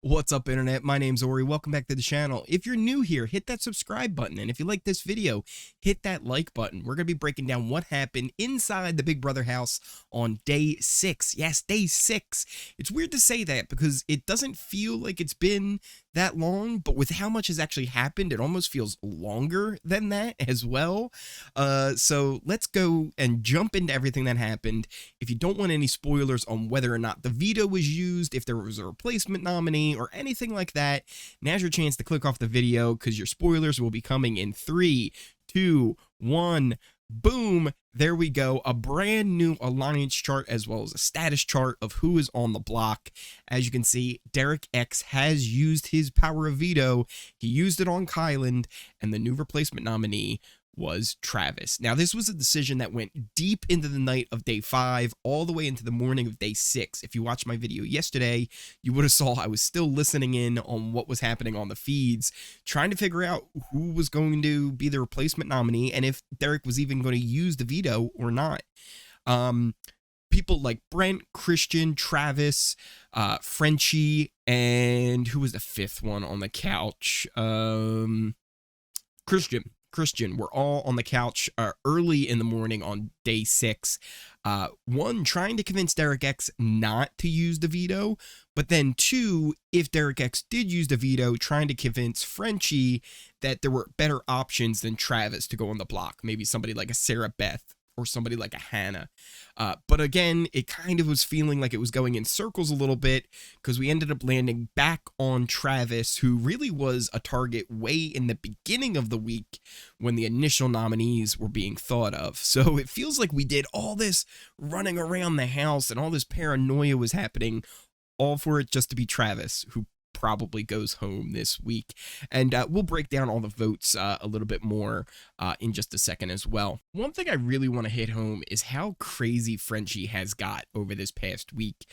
What's up, internet? My name's Ori. Welcome back to the channel. If you're new here, hit that subscribe button. And if you like this video, hit that like button. We're going to be breaking down what happened inside the Big Brother house on day 6. Yes, day 6. It's weird to say that because it doesn't feel like it's been that long, but with how much has actually happened, it almost feels longer than that as well. So let's go and jump into everything that happened. If you don't want any spoilers on whether or not the veto was used, if there was a replacement nominee, or anything like that, now's your chance to click off the video because your spoilers will be coming in 3, 2, 1. Boom, there we go. A brand new alliance chart as well as a status chart of who is on the block. As you can see, Derek X has used his power of veto. He used it on Kyland, and the new replacement nominee was Travis. Now, this was a decision that went deep into the night of day 5 all the way into the morning of day 6. If you watched my video yesterday, you would have saw I was still listening in on what was happening on the feeds, trying to figure out who was going to be the replacement nominee and if Derek was even going to use the veto or not. People like Brent, Christian, Travis, Frenchie, and who was the 5th one on the couch? Christian were all on the couch early in the morning on day 6. One, trying to convince Derek X not to use the veto, but then 2, if Derek X did use the veto, trying to convince Frenchie that there were better options than Travis to go on the block. Maybe somebody like a Sarah Beth or somebody like a Hannah. But again, it kind of was feeling like it was going in circles a little bit because we ended up landing back on Travis, who really was a target way in the beginning of the week when the initial nominees were being thought of. So it feels like we did all this running around the house and all this paranoia was happening, all for it just to be Travis, who probably goes home this week. And we'll break down all the votes a little bit more in just a second as well. One thing I really want to hit home is how crazy Frenchie has got over this past week.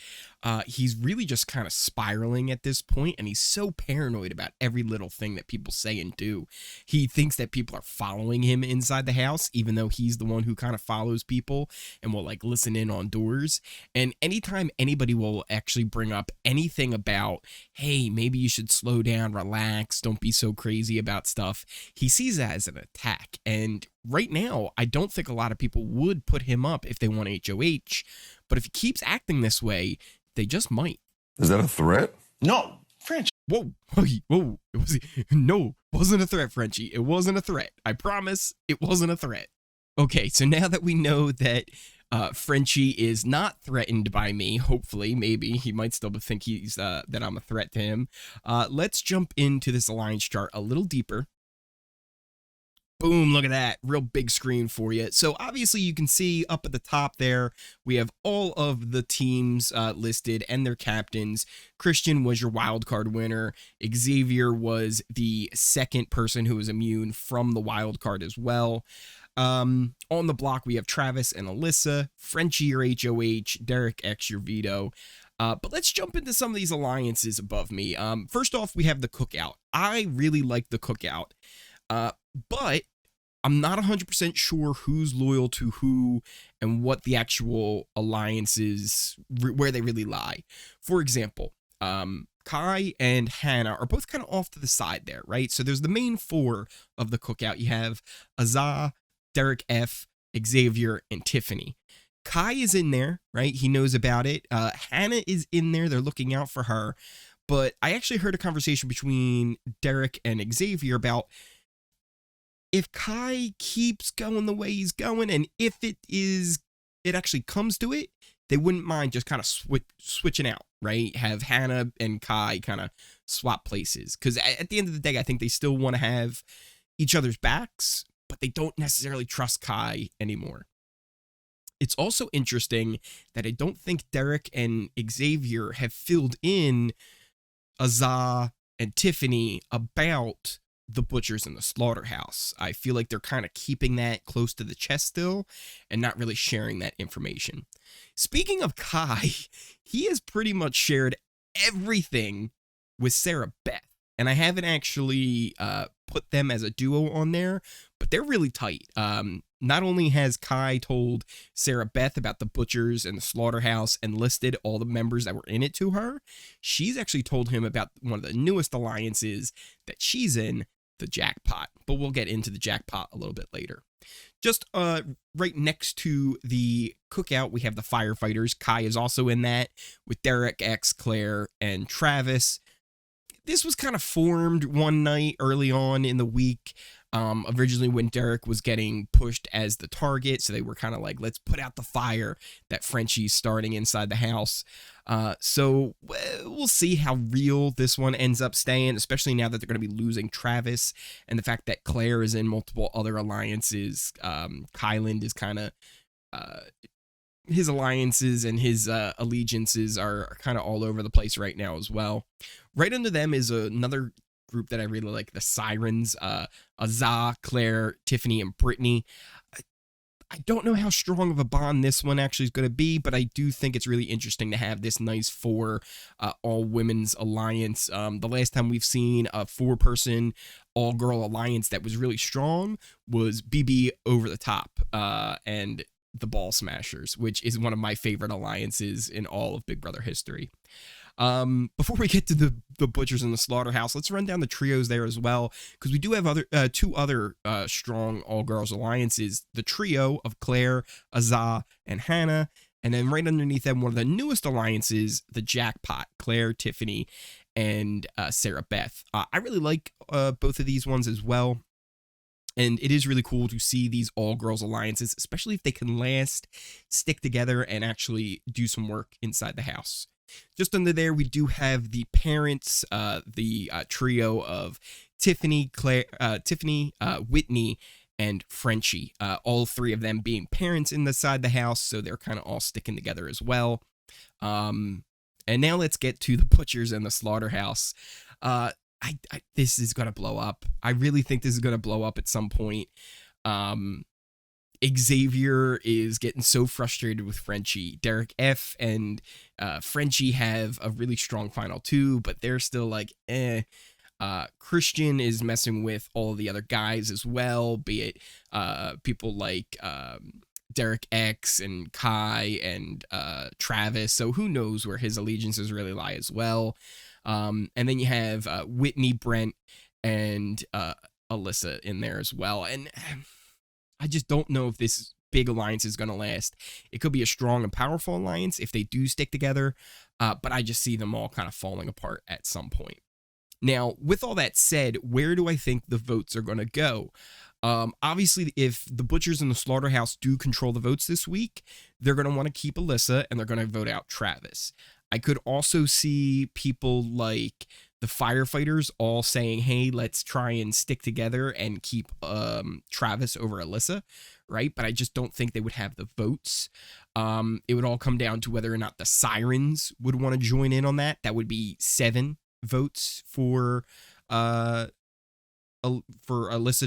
He's really just kind of spiraling at this point, and he's so paranoid about every little thing that people say and do. He thinks that people are following him inside the house, even though he's the one who kind of follows people and will like listen in on doors. And anytime anybody will actually bring up anything about, hey, maybe you should slow down, relax, don't be so crazy about stuff, he sees that as an attack. And right now, I don't think a lot of people would put him up if they want HOH, but if he keeps acting this way, they just might. Is that a threat? No, French. Whoa, whoa, no, wasn't a threat, Frenchie. It wasn't a threat. I promise it wasn't a threat. Okay, so now that we know that Frenchie is not threatened by me, hopefully, maybe, he might still think he's that I'm a threat to him, let's jump into this alliance chart a little deeper. Boom, look at that, real big screen for you. So obviously you can see up at the top there, we have all of the teams listed and their captains. Christian was your wild card winner. Xavier was the second person who was immune from the wild card as well. On the block, we have Travis and Alyssa, Frenchie your HOH, Derek X your veto. But let's jump into some of these alliances above me. First off, we have the cookout. I really like the cookout. But I'm not 100% sure who's loyal to who and what the actual alliances, where they really lie. For example, Kai and Hannah are both kind of off to the side there, right? So there's the main 4 of the cookout. You have Azah, Derek F, Xavier, and Tiffany. Kai is in there, right? He knows about it. Hannah is in there. They're looking out for her. But I actually heard a conversation between Derek and Xavier about if Kai keeps going the way he's going, and if it actually comes to it, they wouldn't mind just kind of switching out, right? Have Hannah and Kai kind of swap places. Because at the end of the day, I think they still want to have each other's backs, but they don't necessarily trust Kai anymore. It's also interesting that I don't think Derek and Xavier have filled in Azah and Tiffany about the butchers in the slaughterhouse. I feel like they're kind of keeping that close to the chest still and not really sharing that information. Speaking of Kai, he has pretty much shared everything with Sarah Beth. and I haven't actually put them as a duo on there, but they're really tight. Not only has Kai told Sarah Beth about the butchers and the slaughterhouse and listed all the members that were in it to her, she's actually told him about one of the newest alliances that she's in, the Jackpot. But we'll get into the Jackpot a little bit later. Just right next to the cookout, we have the firefighters. Kai is also in that with Derek, X, Claire, and Travis. This was kind of formed one night early on in the week. Originally when Derek was getting pushed as the target, so they were kind of like, let's put out the fire that Frenchie's starting inside the house. So we'll see how real this one ends up staying, especially now that they're going to be losing Travis and the fact that Claire is in multiple other alliances. Kyland is kind of his alliances and his allegiances are kind of all over the place right now as well. Right under them is another group that I really like, the Sirens, Azah, Claire, Tiffany, and Britini. I don't know how strong of a bond this one actually is going to be, but I do think it's really interesting to have this nice four all-women's alliance. The last time we've seen a four-person all-girl alliance that was really strong was BB Over the Top and the Ball Smashers, which is one of my favorite alliances in all of Big Brother history. Before we get to the butchers and the slaughterhouse, let's run down the trios there as well, because we do have two other strong all-girls alliances, the trio of Claire, Azah, and Hannah, and then right underneath them, one of the newest alliances, the Jackpot, Claire, Tiffany, and Sarah Beth. I really like both of these ones as well. And it is really cool to see these all-girls alliances, especially if they can last, stick together, and actually do some work inside the house. Just under there, we do have the parents, the trio of Tiffany, Claire, Whitney, and Frenchie. All three of them being parents inside the house, so they're kind of all sticking together as well. And now let's get to the butchers and the slaughterhouse. This is going to blow up. I really think this is going to blow up at some point. Xavier is getting so frustrated with Frenchie. Derek F and Frenchie have a really strong final two, but they're still like, eh. Christian is messing with all the other guys as well, be it people like Derek X and Kai and Travis. So who knows where his allegiances really lie as well. And then you have Whitney, Brent, and Alyssa in there as well. And I just don't know if this big alliance is going to last. It could be a strong and powerful alliance if they do stick together, but I just see them all kind of falling apart at some point. Now, with all that said, where do I think the votes are going to go? Obviously, if the Butchers and the Slaughterhouse do control the votes this week, they're going to want to keep Alyssa and they're going to vote out Travis. I could also see people like the firefighters all saying, hey, let's try and stick together and keep Travis over Alyssa, right? But I just don't think they would have the votes. It would all come down to whether or not the Sirens would want to join in on that. That would be 7 votes for Alyssa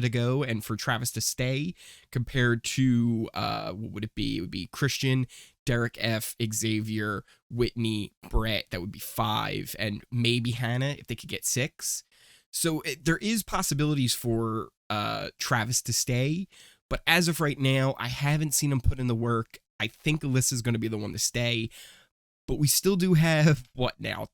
to go and for Travis to stay, compared to what would it be? It would be Christian, Derek F, Xavier, Whitney, Brett. That would be 5, and maybe Hannah if they could get 6. So there is possibilities for Travis to stay, but as of right now, I haven't seen him put in the work. I think Alyssa's going to be the one to stay, but we still do have, what now,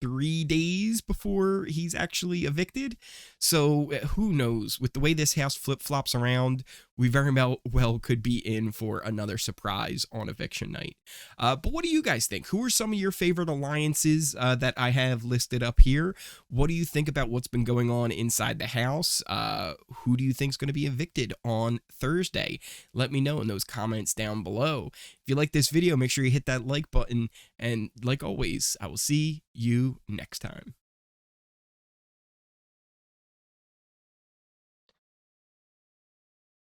3 days before he's actually evicted. So who knows? With the way this house flip-flops around, we very well could be in for another surprise on eviction night. But what do you guys think? Who are some of your favorite alliances that I have listed up here? What do you think about what's been going on inside the house? Who do you think is going to be evicted on Thursday? Let me know in those comments down below. If you like this video, make sure you hit that like button. And like always, I will see you next time.